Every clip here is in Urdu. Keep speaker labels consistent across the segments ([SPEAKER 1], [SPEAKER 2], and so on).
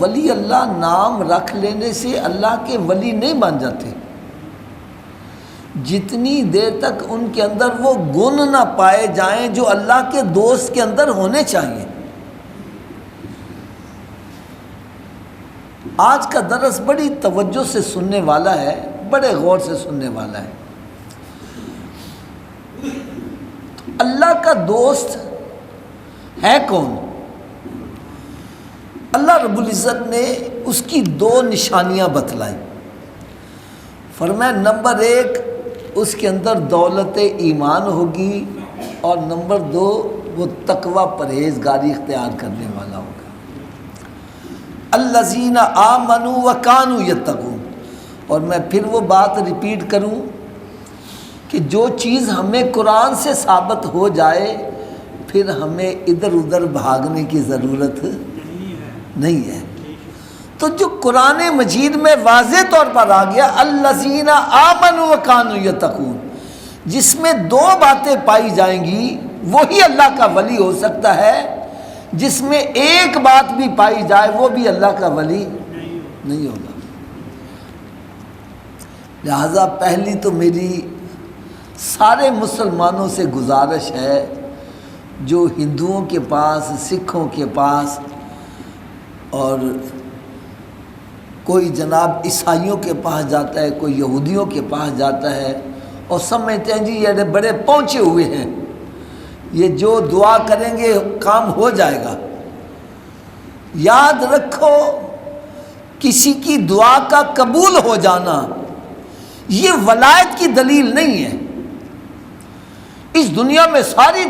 [SPEAKER 1] ولی اللہ نام رکھ لینے سے اللہ کے ولی نہیں بن جاتے، جتنی دیر تک ان کے اندر وہ گن نہ پائے جائیں جو اللہ کے دوست کے اندر ہونے چاہیے۔ آج کا درس بڑی توجہ سے سننے والا ہے، بڑے غور سے سننے والا ہے۔ اللہ کا دوست ہے کون؟ اللہ رب العزت نے اس کی دو نشانیاں بتلائیں۔ فرمایا نمبر 1 اس کے اندر دولت ایمان ہوگی، اور نمبر 2 وہ تقوی پرہیزگاری اختیار کرنے والا ہوگا۔ الذین آمنوا وکانوا یتقون۔ اور میں پھر وہ بات ریپیٹ کروں کہ جو چیز ہمیں قرآن سے ثابت ہو جائے پھر ہمیں ادھر ادھر بھاگنے کی ضرورت نہیں ہے۔ تو جو قرآن مجید میں واضح طور پر آ گیا الذین آمنوا وکانوا یتقون، جس میں 2 باتیں پائی جائیں گی وہی اللہ کا ولی ہو سکتا ہے، جس میں 1 بات بھی پائی جائے وہ بھی اللہ کا ولی نہیں ہوگا۔ لہذا پہلی تو میری سارے مسلمانوں سے گزارش ہے، جو ہندوؤں کے پاس، سکھوں کے پاس اور کوئی جناب عیسائیوں کے پاس جاتا ہے، کوئی یہودیوں کے پاس جاتا ہے اور سمجھتے ہیں جی یہ بڑے پہنچے ہوئے ہیں، یہ جو دعا کریں گے کام ہو جائے گا۔ یاد رکھو کسی کی دعا کا قبول ہو جانا یہ ولایت کی دلیل نہیں ہے۔ اس دنیا میں ساری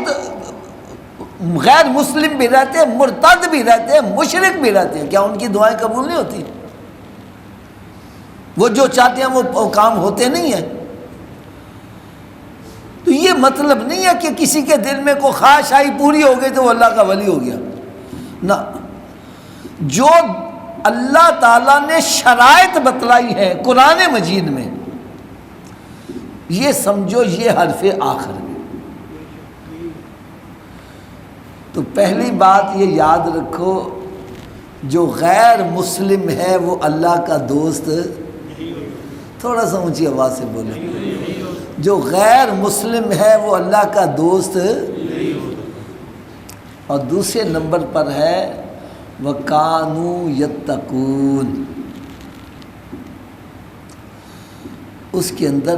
[SPEAKER 1] غیر مسلم بھی رہتے ہیں، مرتد بھی رہتے ہیں، مشرک بھی رہتے ہیں، کیا ان کی دعائیں قبول نہیں ہوتی؟ وہ جو چاہتے ہیں وہ کام ہوتے نہیں ہیں۔ تو یہ مطلب نہیں ہے کہ کسی کے دل میں کوئی خواہش آئی پوری ہو گئی تو وہ اللہ کا ولی ہو گیا، نہ۔ جو اللہ تعالیٰ نے شرائط بتلائی ہیں قرآن مجید میں، یہ سمجھو یہ حرف آخر ہے۔ تو پہلی بات یہ یاد رکھو جو غیر مسلم ہے وہ اللہ کا دوست، تھوڑا سا اونچی آواز سے بولے، جو غیر مسلم ہے وہ اللہ کا دوست، اور دوسرے نمبر پر ہے وَكَانُوا يَتَّقُونَ، اس کے اندر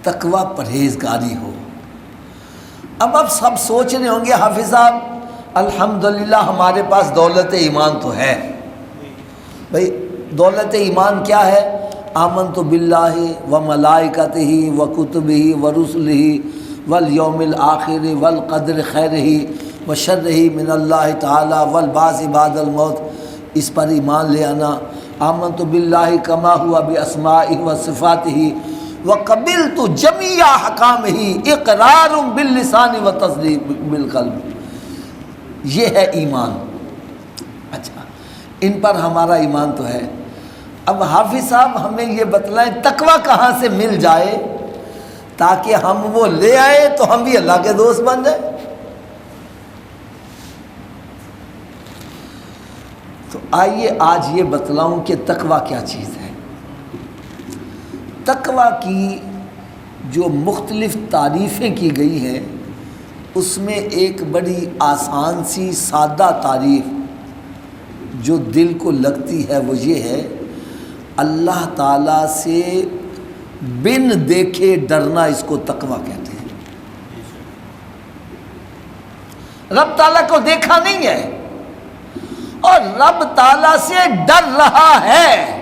[SPEAKER 1] تقوی پرہیزگاری ہو۔ اب سب سوچ رہے ہوں گے حافظ صاحب الحمدللہ ہمارے پاس دولت ایمان تو ہے۔ بھئی دولت ایمان کیا ہے؟ آمنت باللہ وملائکتہ وکتبہ ورسلہ والیوم الآخر والقدر خیرہ وشرہ من اللہ تعالی والبعث بعد الموت، اس پر ایمان لے آنا۔ آمنت باللہ کما ہوا باسمائہ وصفاتہ وقبلت جمیع احکامہ اقرار باللسان وتصدیق بالقلب، یہ ہے ایمان۔ اچھا ان پر ہمارا ایمان تو ہے۔ اب حافظ صاحب ہمیں یہ بتلائیں تقوی کہاں سے مل جائے تاکہ ہم وہ لے آئے تو ہم بھی اللہ کے دوست بن جائیں۔ تو آئیے آج یہ بتلاؤں کہ تقوی کیا چیز ہے۔ تقوی کی جو مختلف تعریفیں کی گئی ہیں اس میں ایک بڑی آسان سی سادہ تعریف جو دل کو لگتی ہے وہ یہ ہے اللہ تعالیٰ سے بن دیکھے ڈرنا، اس کو تقوی کہتے ہیں۔ رب تعالیٰ کو دیکھا نہیں ہے اور رب تعالیٰ سے ڈر رہا ہے،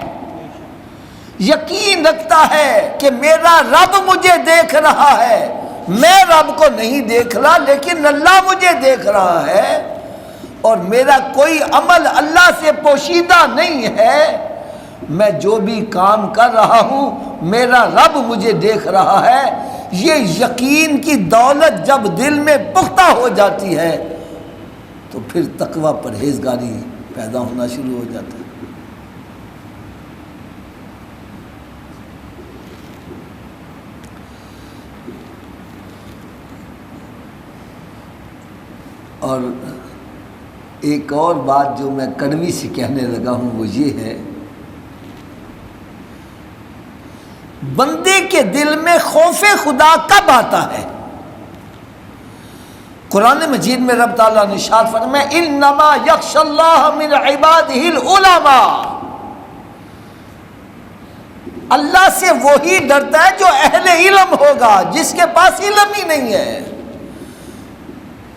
[SPEAKER 1] یقین رکھتا ہے کہ میرا رب مجھے دیکھ رہا ہے، میں رب کو نہیں دیکھ رہا لیکن اللہ مجھے دیکھ رہا ہے، اور میرا کوئی عمل اللہ سے پوشیدہ نہیں ہے، میں جو بھی کام کر رہا ہوں میرا رب مجھے دیکھ رہا ہے۔ یہ یقین کی دولت جب دل میں پختہ ہو جاتی ہے تو پھر تقوی پرہیزگاری پیدا ہونا شروع ہو جاتا ہے۔ اور ایک اور بات جو میں کڑوی سے کہنے لگا ہوں وہ یہ ہے، بندے کے دل میں خوف خدا کب آتا ہے؟ قرآن مجید میں رب تعالیٰ نے ارشاد فرمایا انما یخشی اللہ من عبادہ العلماء، اللہ سے وہی ڈرتا ہے جو اہل علم ہوگا، جس کے پاس علم ہی نہیں ہے،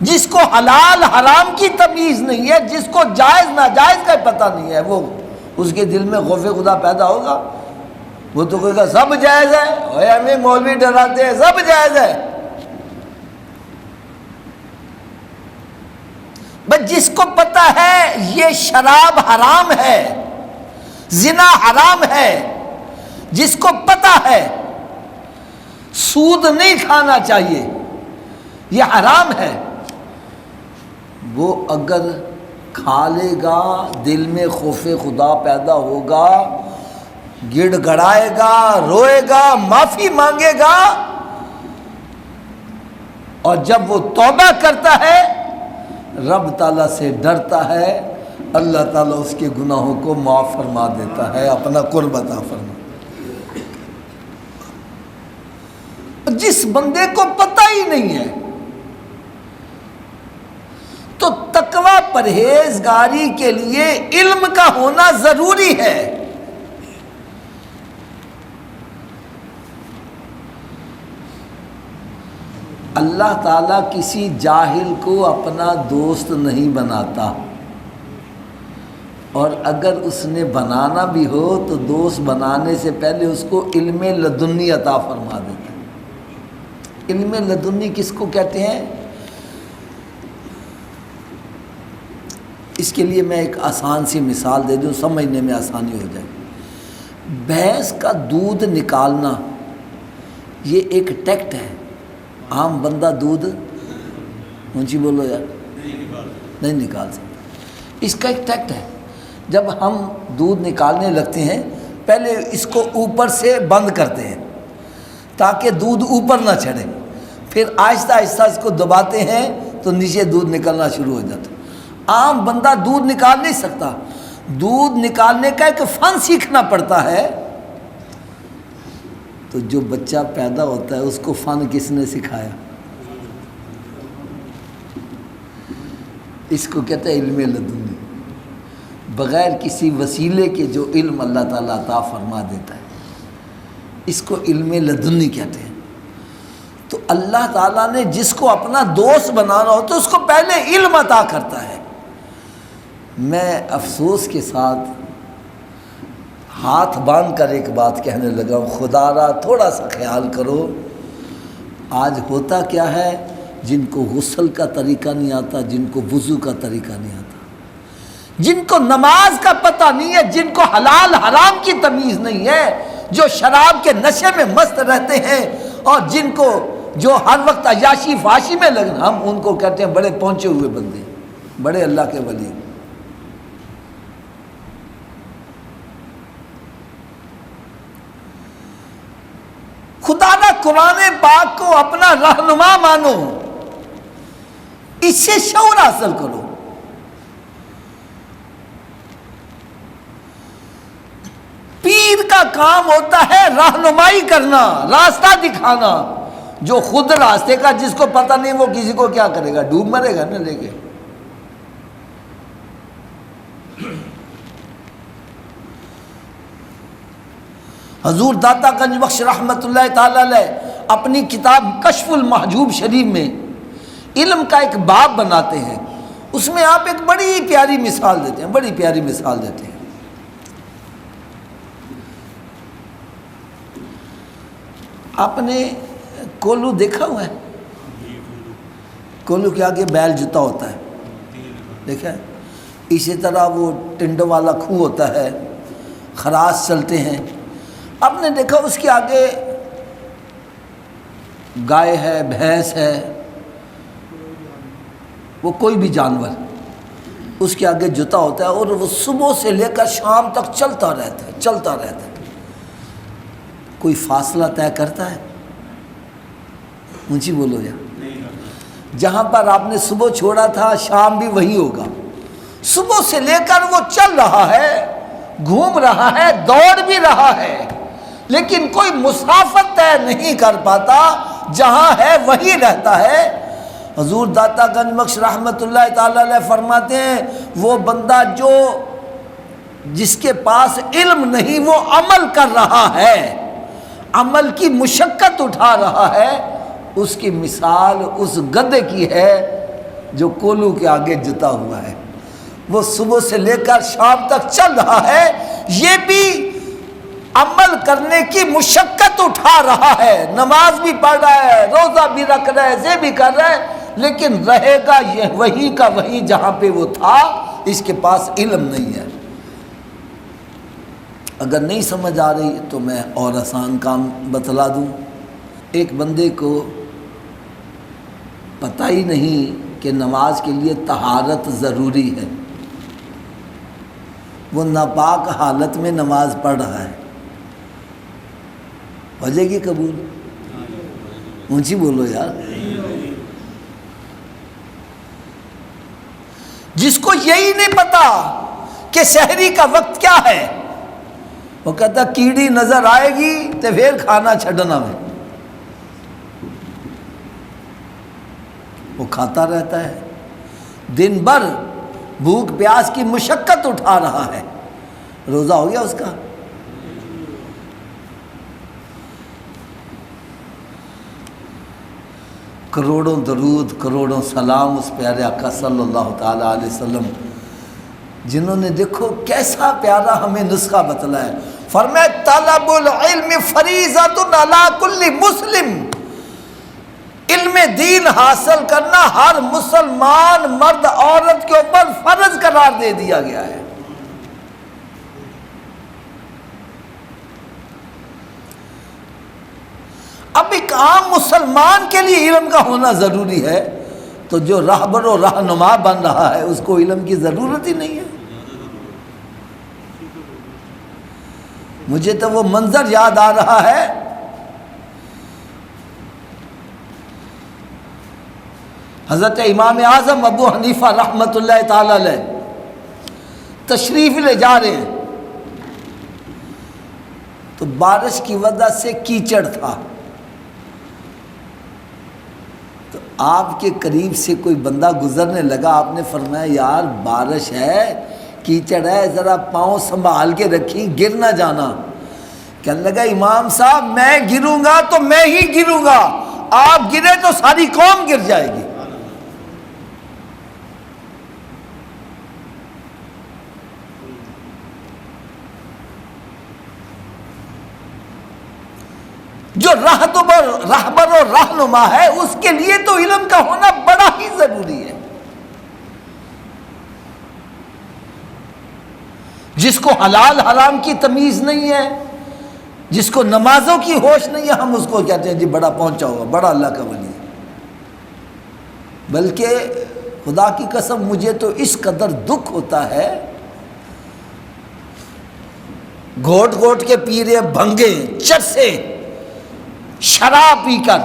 [SPEAKER 1] جس کو حلال حرام کی تمیز نہیں ہے، جس کو جائز ناجائز کا پتہ نہیں ہے، وہ اس کے دل میں خوف خدا پیدا ہوگا؟ وہ تو کہے گا سب جائز ہے، اوے ہمیں مولوی ڈراتے ہیں سب جائز ہے۔ بس جس کو پتہ ہے یہ شراب حرام ہے، زنا حرام ہے، جس کو پتہ ہے سود نہیں کھانا چاہیے یہ حرام ہے، وہ اگر کھا لے گا دل میں خوف خدا پیدا ہوگا، گڑ گڑائے گا، روئے گا، معافی مانگے گا، اور جب وہ توبہ کرتا ہے رب تعالیٰ سے ڈرتا ہے، اللہ تعالیٰ اس کے گناہوں کو معاف فرما دیتا ہے، اپنا قرب عطا فرما۔ جس بندے کو پتہ ہی نہیں ہے تو تقوی پرہیزگاری کے لیے علم کا ہونا ضروری ہے۔ اللہ تعالیٰ کسی جاہل کو اپنا دوست نہیں بناتا، اور اگر اس نے بنانا بھی ہو تو دوست بنانے سے پہلے اس کو علم لدنی عطا فرما دیتا ہے۔ علم لدنی کس کو کہتے ہیں؟ اس کے لیے میں ایک آسان سی مثال دے دوں، سمجھنے میں آسانی ہو جائے۔ بھینس کا دودھ نکالنا یہ ایک ٹیکٹ ہے، عام بندہ دودھ اونچی بولو یار نہیں نکال سکتا، اس کا ایک ٹیکٹ ہے۔ جب ہم دودھ نکالنے لگتے ہیں پہلے اس کو اوپر سے بند کرتے ہیں تاکہ دودھ اوپر نہ چڑھے، پھر آہستہ آہستہ اس کو دباتے ہیں تو نیچے دودھ نکلنا شروع ہو جاتا ہے۔ عام بندہ دودھ نکال نہیں سکتا، دودھ نکالنے کا ایک فن سیکھنا پڑتا ہے۔ تو جو بچہ پیدا ہوتا ہے اس کو فن کس نے سکھایا؟ اس کو کہتے ہیں علم لدنی، بغیر کسی وسیلے کے جو علم اللہ تعالیٰ عطا فرما دیتا ہے اس کو علم لدنی کہتے ہیں۔ تو اللہ تعالیٰ نے جس کو اپنا دوست بنانا ہو تو اس کو پہلے علم عطا کرتا ہے۔ میں افسوس کے ساتھ ہاتھ باندھ کر ایک بات کہنے لگا ہوں، خدا را تھوڑا سا خیال کرو۔ آج ہوتا کیا ہے، جن کو غسل کا طریقہ نہیں آتا، جن کو وضو کا طریقہ نہیں آتا، جن کو نماز کا پتہ نہیں ہے، جن کو حلال حرام کی تمیز نہیں ہے، جو شراب کے نشے میں مست رہتے ہیں، اور جن کو جو ہر وقت عیاشی فحاشی میں لگن، ہم ان کو کہتے ہیں بڑے پہنچے ہوئے بندے، بڑے اللہ کے ولی۔ خدا نہ قرآن پاک کو اپنا رہنما مانو، اس سے شعور حاصل کرو۔ پیر کا کام ہوتا ہے رہنمائی کرنا، راستہ دکھانا۔ جو خود راستے کا جس کو پتہ نہیں وہ کسی کو کیا کرے گا، ڈوب مرے گا نا لے کے۔ حضور داتا گنج بخش رحمت اللہ تعالی علیہ اپنی کتاب کشف المحجوب شریف میں علم کا ایک باب بناتے ہیں، اس میں آپ ایک بڑی پیاری مثال دیتے ہیں، بڑی پیاری مثال دیتے ہیں۔ آپ نے کولو دیکھا ہوا ہے؟ کولو کے آگے بیل جوتا ہوتا ہے، دیکھا ہے؟ اسی طرح وہ ٹنڈو والا کھو ہوتا ہے، خراس چلتے ہیں۔ آپ نے دیکھا اس کے آگے گائے ہے، بھینس ہے، وہ کوئی بھی جانور، اس کے آگے جوتا ہوتا ہے، اور وہ صبح سے لے کر شام تک چلتا رہتا ہے، چلتا رہتا ہے۔ کوئی فاصلہ طے کرتا ہے؟ اونچی بولو یا جہاں پر آپ نے صبح چھوڑا تھا شام بھی وہی ہوگا، صبح سے لے کر وہ چل رہا ہے، گھوم رہا ہے، دوڑ بھی رہا ہے، لیکن کوئی مسافت طے نہیں کر پاتا، جہاں ہے وہیں رہتا ہے۔ حضور داتا گنج بخش رحمت اللہ تعالی علیہ فرماتے ہیں وہ بندہ جس کے پاس علم نہیں وہ عمل کر رہا ہے، عمل کی مشقت اٹھا رہا ہے، اس کی مثال اس گدھے کی ہے جو کولو کے آگے جتا ہوا ہے۔ وہ صبح سے لے کر شام تک چل رہا ہے، یہ بھی عمل کرنے کی مشقت اٹھا رہا ہے، نماز بھی پڑھ رہا ہے، روزہ بھی رکھ رہا ہے، یہ بھی کر رہا ہے، لیکن رہے گا یہ وہی کا وہی جہاں پہ وہ تھا، اس کے پاس علم نہیں ہے۔ اگر نہیں سمجھ آ رہی تو میں اور آسان کام بتلا دوں۔ ایک بندے کو پتہ ہی نہیں کہ نماز کے لیے طہارت ضروری ہے، وہ ناپاک حالت میں نماز پڑھ رہا ہے، ہو جائے گی قبول؟ اونچی بولو یار۔ جس کو یہی نہیں پتا کہ سحری کا وقت کیا ہے، وہ کہتا کیڑی نظر آئے گی تو پھر کھانا چھڈنا میں، وہ کھاتا رہتا ہے، دن بھر بھوک پیاس کی مشقت اٹھا رہا ہے، روزہ ہو گیا اس کا؟ کروڑوں درود کروڑوں سلام اس پیارے آقا صلی اللہ تعالیٰ علیہ وسلم، جنہوں نے دیکھو کیسا پیارا ہمیں نسخہ بتلایا ہے۔ فرمایا طلب العلم فریضۃ علی کل مسلم، علم دین حاصل کرنا ہر مسلمان مرد عورت کے اوپر فرض قرار دے دیا گیا ہے۔ اب ایک عام مسلمان کے لیے علم کا ہونا ضروری ہے، تو جو رہبر و رہنما بن رہا ہے اس کو علم کی ضرورت ہی نہیں ہے۔ مجھے تو وہ منظر یاد آ رہا ہے، حضرت امام اعظم ابو حنیفہ رحمۃ اللہ تعالی علیہ تشریف لے جا رہے ہیں، تو بارش کی وجہ سے کیچڑ تھا، تو آپ کے قریب سے کوئی بندہ گزرنے لگا، آپ نے فرمایا یار بارش ہے، کیچڑ ہے، ذرا پاؤں سنبھال کے رکھی، گر نہ جانا۔ کہنے لگا امام صاحب میں گروں گا تو میں ہی گروں گا، آپ گرے تو ساری قوم گر جائے گی۔ جو رہبر و رہنما ہے اس کے لیے تو علم کا ہونا بڑا ہی ضروری ہے۔ جس کو حلال حرام کی تمیز نہیں ہے، جس کو نمازوں کی ہوش نہیں ہے، ہم اس کو کہتے ہیں جی بڑا پہنچا ہوا، بڑا اللہ کا ولی ہے۔ بلکہ خدا کی قسم مجھے تو اس قدر دکھ ہوتا ہے، گھوٹ گھوٹ کے پی رہے بھنگے چرسے شراب پی کر،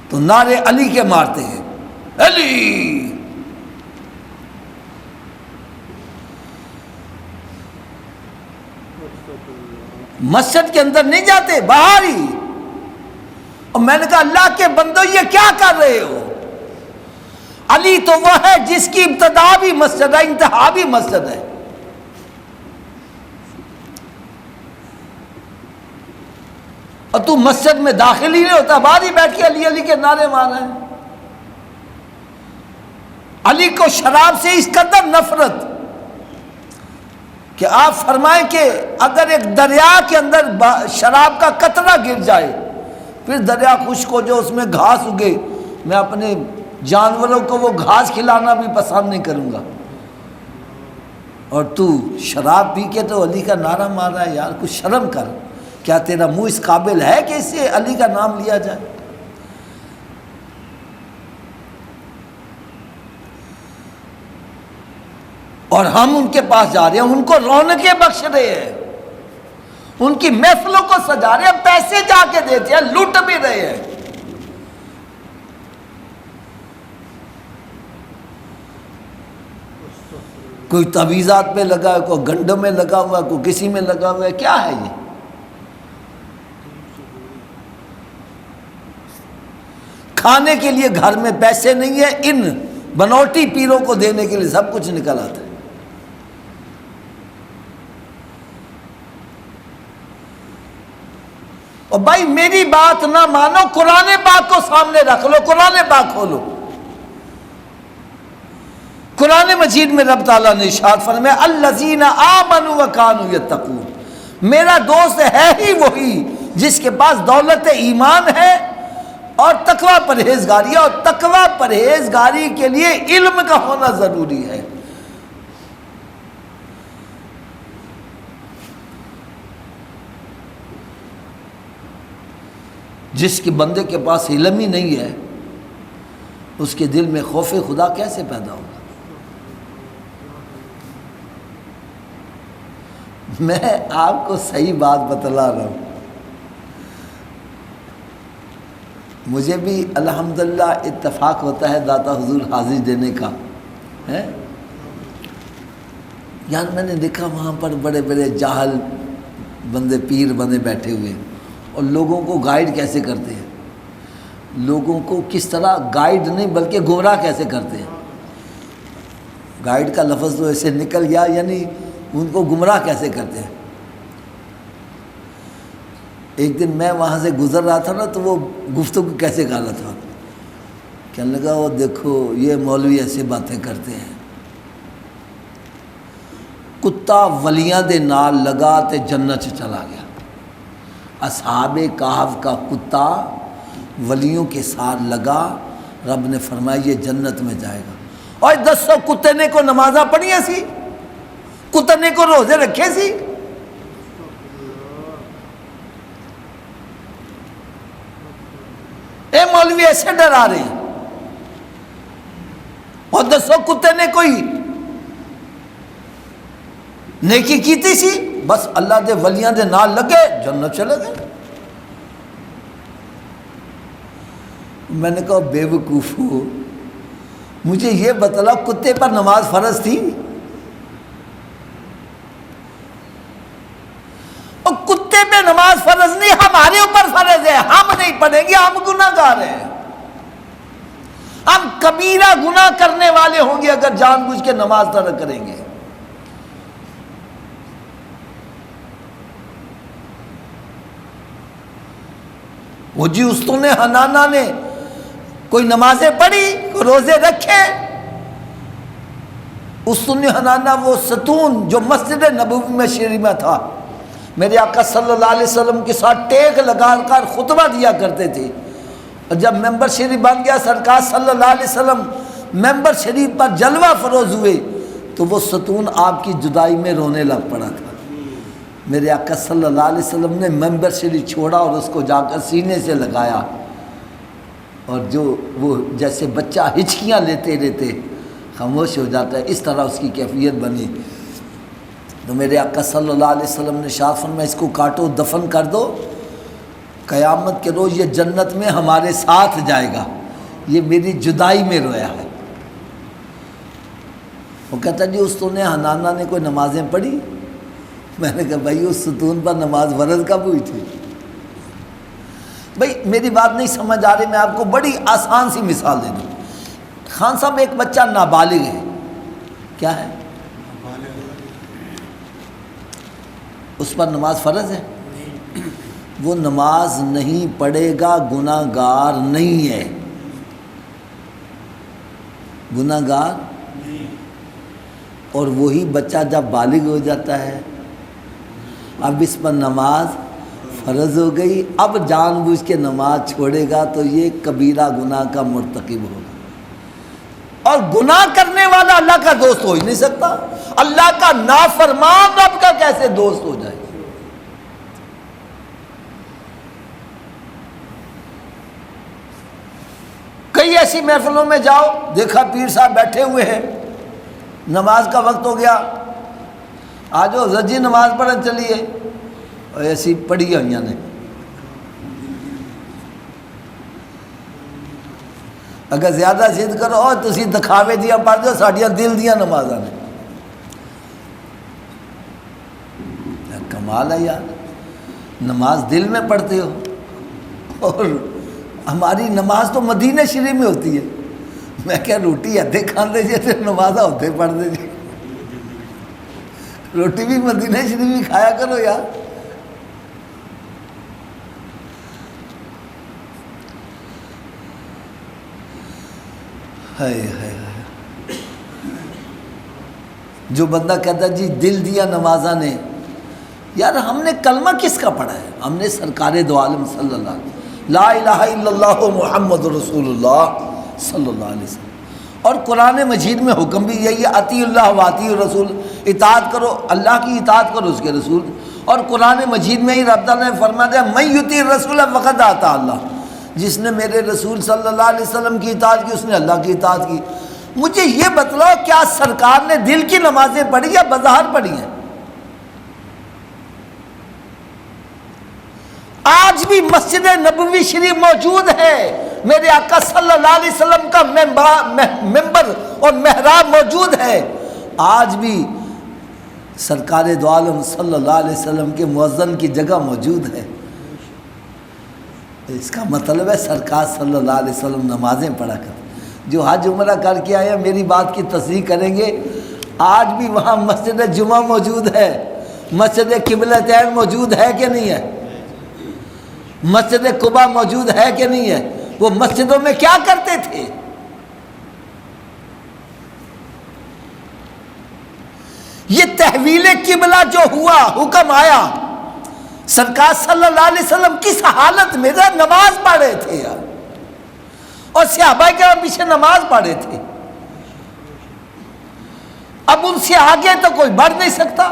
[SPEAKER 1] تو نعرے علی کے مارتے ہیں، علی۔ مسجد کے اندر نہیں جاتے، باہر ہی۔ اور میں نے کہا اللہ کے بندو یہ کیا کر رہے ہو؟ علی تو وہ ہے جس کی ابتدا بھی مسجد ہے، انتہا بھی مسجد ہے۔ اور تو مسجد میں داخل ہی نہیں ہوتا، باہر ہی بیٹھ کے علی علی کے نعرے مار رہے ہیں۔ علی کو شراب سے اس قدر نفرت کہ آپ فرمائیں کہ اگر ایک دریا کے اندر شراب کا قطرہ گر جائے، پھر دریا خشک ہو جو اس میں گھاس اگے، میں اپنے جانوروں کو وہ گھاس کھلانا بھی پسند نہیں کروں گا، اور تو شراب پی کے تو علی کا نعرہ مار رہا ہے۔ یار کچھ شرم کر، کیا تیرا منہ اس قابل ہے کہ اس سے علی کا نام لیا جائے؟ اور ہم ان کے پاس جا رہے ہیں، ان کو رونقیں بخش رہے ہیں، ان کی محفلوں کو سجا رہے ہیں، پیسے جا کے دیتے ہیں، لوٹ بھی رہے ہیں۔ کوئی تعویذات میں لگا ہے، کوئی گنڈوں میں لگا ہوا ہے، کوئی کسی میں لگا ہوا ہے، کیا ہے یہ؟ کھانے کے لیے گھر میں پیسے نہیں ہیں، ان بنوٹی پیروں کو دینے کے لیے سب کچھ نکل آتا ہے۔ اور بھائی میری بات نہ مانو، قرآن پاک کو سامنے رکھ لو، قرآن پاک کھولو۔ قرآن مجید میں رب تعالیٰ نے ارشاد فرمایا الذین آمنوا وکانوا یتقون، میرا دوست ہے ہی وہی جس کے پاس دولت ایمان ہے اور تقوی پرہیزگاری ہے، اور تقوی پرہیزگاری کے لیے علم کا ہونا ضروری ہے۔ جس کے بندے کے پاس علم ہی نہیں ہے، اس کے دل میں خوف خدا کیسے پیدا ہوگا؟ میں آپ کو صحیح بات بتلا رہا ہوں، مجھے بھی الحمدللہ اتفاق ہوتا ہے داتا حضور حاضری دینے کا ہے۔ یار میں نے دیکھا وہاں پر بڑے بڑے جاہل بندے، پیر بندے بیٹھے ہوئے ہیں، اور لوگوں کو گائیڈ کیسے کرتے ہیں، لوگوں کو کس طرح گائیڈ نہیں بلکہ گمراہ کیسے کرتے ہیں۔ گائیڈ کا لفظ تو ایسے نکل گیا، یعنی ان کو گمراہ کیسے کرتے ہیں۔ ایک دن میں وہاں سے گزر رہا تھا نا، تو وہ گفتگو کیسے کر رہا تھا، کہنے لگا وہ دیکھو یہ مولوی ایسے باتیں کرتے ہیں، کتا ولیاں دے نال لگا تے جنت چ چلا گیا۔ اصحاب کہف کا کتا ولیوں کے ساتھ لگا، رب نے فرمایا یہ جنت میں جائے گا۔ اور 10 کتے نے کو نمازاں پڑھیاں سی، کتے نے کو روزے رکھے سی، اے مولوی ایسے ڈرا رہے ہیں۔ اور 10 کتے نے کوئی نیکی کیتی سی، بس اللہ دے ولیاں دے نال لگے جنت چلے گئے۔ میں نے کہا بے وقوفو، مجھے یہ بتلا کتے پر نماز فرض تھی؟ اور کتے پہ نماز فرض نہیں، ہمارے اوپر فرض ہے، ہم نہیں پڑھیں گے، ہم گناہ گار ہیں، ہم کبیرہ گناہ کرنے والے ہوں گے اگر جان بوجھ کے نماز ترک کریں گے۔ وہ جی استون حنانہ نے کوئی نمازیں پڑھی، کوئی روزے رکھے، استون حنانہ وہ ستون جو مسجد نبوی میں شریف میں تھا، میرے آقا صلی اللہ علیہ وسلم کے ساتھ ٹیک لگا کر خطبہ دیا کرتے تھے، اور جب ممبر شریف بن گیا سرکار صلی اللہ علیہ وسلم ممبر شریف پر جلوہ فروز ہوئے، تو وہ ستون آپ کی جدائی میں رونے لگ پڑا تھا۔ میرے آقا صلی اللہ علیہ وسلم نے ممبر شریف چھوڑا اور اس کو جا کر سینے سے لگایا، اور جو وہ جیسے بچہ ہچکیاں لیتے لیتے خاموش ہو جاتا ہے، اس طرح اس کی کیفیت بنی۔ تو میرے آقا صلی اللہ علیہ وسلم نے ارشاد فرمایا اس کو کاٹو، دفن کر دو، قیامت کے روز یہ جنت میں ہمارے ساتھ جائے گا، یہ میری جدائی میں رویا ہے۔ وہ کہتا جی استون حنانہ نے کوئی نمازیں پڑھی؟ میں نے کہا بھائی اس ستون پر نماز فرض کب ہوئی تھی؟ بھائی میری بات نہیں سمجھ آ رہی، میں آپ کو بڑی آسان سی مثال دے دوں۔ خان صاحب ایک بچہ نابالغ ہے، کیا ہے؟ اس پر نماز فرض ہے؟ وہ نماز نہیں پڑھے گا گناہ گار نہیں ہے، گناہ گار، اور وہی بچہ جب بالغ ہو جاتا ہے اب اس پر نماز فرض ہو گئی، اب جان بوجھ کے نماز چھوڑے گا تو یہ کبیرہ گناہ کا مرتکب ہوگا، اور گناہ کرنے والا اللہ کا دوست ہو ہی نہیں سکتا۔ اللہ کا نافرمان رب کا کیسے دوست ہو جائے؟ کئی ایسی محفلوں میں جاؤ، دیکھا پیر صاحب بیٹھے ہوئے ہیں، نماز کا وقت ہو گیا، آجو زجی نماز پڑھنے چلیے، اور ایسی پڑھی ہوئی نے۔ اگر زیادہ ضد کرو اور تسی دکھاوے دیا پڑھ دو، ساڈیاں دل دیا نمازاں نے۔ کمال ہے یار، نماز دل میں پڑھتے ہو، اور ہماری نماز تو مدینہ شریف میں ہوتی ہے۔ میں کیا روٹی ادھے کھاندے جی تے نماز ادھے پڑھ دے جی، روٹی بھی مدینہ شریف بھی کھایا کرو یار۔ ہائے ہائے ہائے، جو بندہ کہتا ہے جی دل دیا نمازاں نے، یار ہم نے کلمہ کس کا پڑھا ہے؟ ہم نے سرکار دو عالم صلی اللہ علیہ وسلم، لا الہ الا اللہ محمد رسول اللہ صلی اللہ علیہ وسلم، اور قرآن مجید میں حکم بھی یہی ہے، اطیعوا اللہ و اطیعوا الرسول، اطاعت کرو اللہ کی، اطاعت کرو اس کے رسول۔ اور قرآن مجید میں ہی رب تعالیٰ نے فرما دیا من یطیع الرسول فقد اطاع اللہ، جس نے میرے رسول صلی اللہ علیہ وسلم کی اطاعت کی اس نے اللہ کی اطاعت کی۔ مجھے یہ بتلاؤ کیا سرکار نے دل کی نمازیں پڑھی یا بظاہر پڑھی ہیں؟ آج بھی مسجد نبوی شریف موجود ہے، میرے آقا صلی اللہ علیہ وسلم کا ممبر اور محراب موجود ہے، آج بھی سرکار دو عالم صلی اللہ علیہ وسلم کے مؤذن کی جگہ موجود ہے۔ اس کا مطلب ہے سرکار صلی اللہ علیہ وسلم نمازیں پڑھا کر۔ جو حج عمرہ کر کے آئے ہیں میری بات کی تصدیق کریں گے، آج بھی وہاں مسجد جمعہ موجود ہے، مسجد قبلتین موجود ہے کہ نہیں ہے، مسجد قباء موجود ہے کہ نہیں ہے؟ وہ مسجدوں میں کیا کرتے تھے؟ یہ تحویل قبلہ جو ہوا، حکم آیا، سرکار صلی اللہ علیہ وسلم کس حالت میں نماز پڑھ رہے تھے یار، اور صحابہ کرام پیچھے نماز پڑھ رہے تھے۔ اب ان سے آگے تو کوئی بڑھ نہیں سکتا،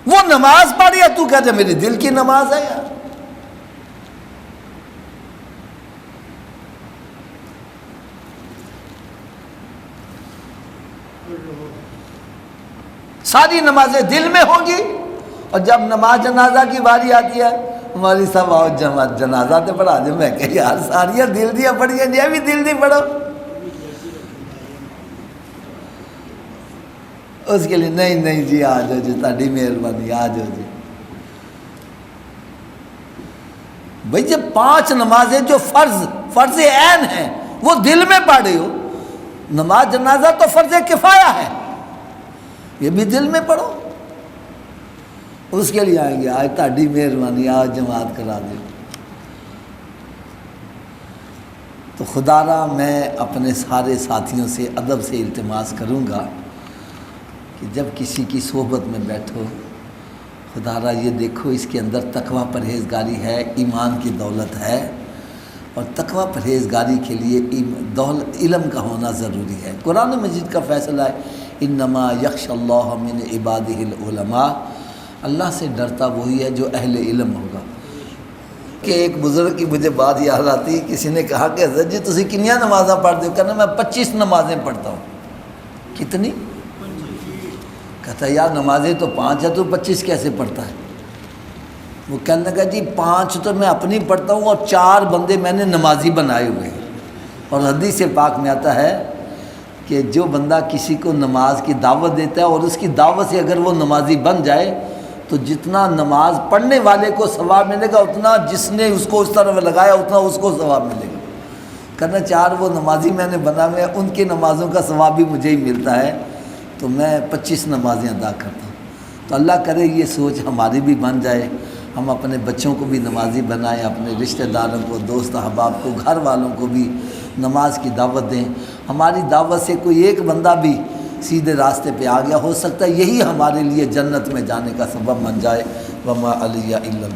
[SPEAKER 1] وہ نماز پڑھ، یا تو کہتے میری دل کی نماز ہے یار۔ ساری نمازیں دل میں ہوں گی، اور جب نماز جنازہ کی باری آتی ہے ہماری صاحب آؤ جنازہ تو پڑھا دے، میں کہ یار ساریاں دل دیا پڑھی ہیں، یہ بھی دل دی پڑھو۔ اس کے لیے نہیں نہیں جی آ جاؤ جی، تہاڈی مہربانی، آ جاؤ جی۔ بھئی جب 5 نمازیں جو فرض عین ہیں وہ دل میں پڑھ رہے ہو، نماز جنازہ تو فرض کفایہ ہے، یہ بھی دل میں پڑھو۔ اس کے لیے آئیں گے، آج تہاڈی مہربانی، آج جماعت کرا دے۔ تو خدا را میں اپنے سارے ساتھیوں سے ادب سے التماس کروں گا کہ جب کسی کی صحبت میں بیٹھو، خدا را یہ دیکھو اس کے اندر تقوی پرہیزگاری ہے، ایمان کی دولت ہے، اور تقوی پرہیزگاری کے لیے علم کا ہونا ضروری ہے۔ قرآن مجید کا فیصلہ ہے انما یخشی اللہ من عبادہ العلماء، اللہ سے ڈرتا وہی ہے جو اہل علم ہوگا۔ کہ ایک بزرگ کی مجھے بات یاد آتی، کسی نے کہا کہ حضرت جی تسی کنیاں نمازاں پڑھتے ہو؟ کہنا میں 25 نمازیں پڑھتا ہوں۔ کتنی؟ کہتا یار نمازیں تو 5 ہے، تو 25 کیسے پڑھتا ہے؟ وہ کہنے لگا جی 5 تو میں اپنی پڑھتا ہوں، اور 4 بندے میں نے نمازی بنائے ہوئے ہیں۔ اور حدیث پاک میں آتا ہے کہ جو بندہ کسی کو نماز کی دعوت دیتا ہے اور اس کی دعوت سے اگر وہ نمازی بن جائے تو جتنا نماز پڑھنے والے کو ثواب ملے گا اتنا جس نے اس کو اس طرف لگایا اتنا اس کو ثواب ملے گا۔ کہنا 4 وہ نمازی میں نے بنا ہوئے ہیں، ان کی نمازوں کا ثواب بھی مجھے ہی ملتا ہے، تو میں 25 نمازیں ادا کرتا ہوں۔ تو اللہ کرے یہ سوچ ہماری بھی بن جائے، ہم اپنے بچوں کو بھی نمازی بنائیں، اپنے رشتہ داروں کو، دوست احباب کو، گھر والوں کو بھی نماز کی دعوت دیں۔ ہماری دعوت سے کوئی ایک بندہ بھی سیدھے راستے پہ آ گیا، ہو سکتا ہے یہی ہمارے لیے جنت میں جانے کا سبب بن جائے۔ وما علیہ الا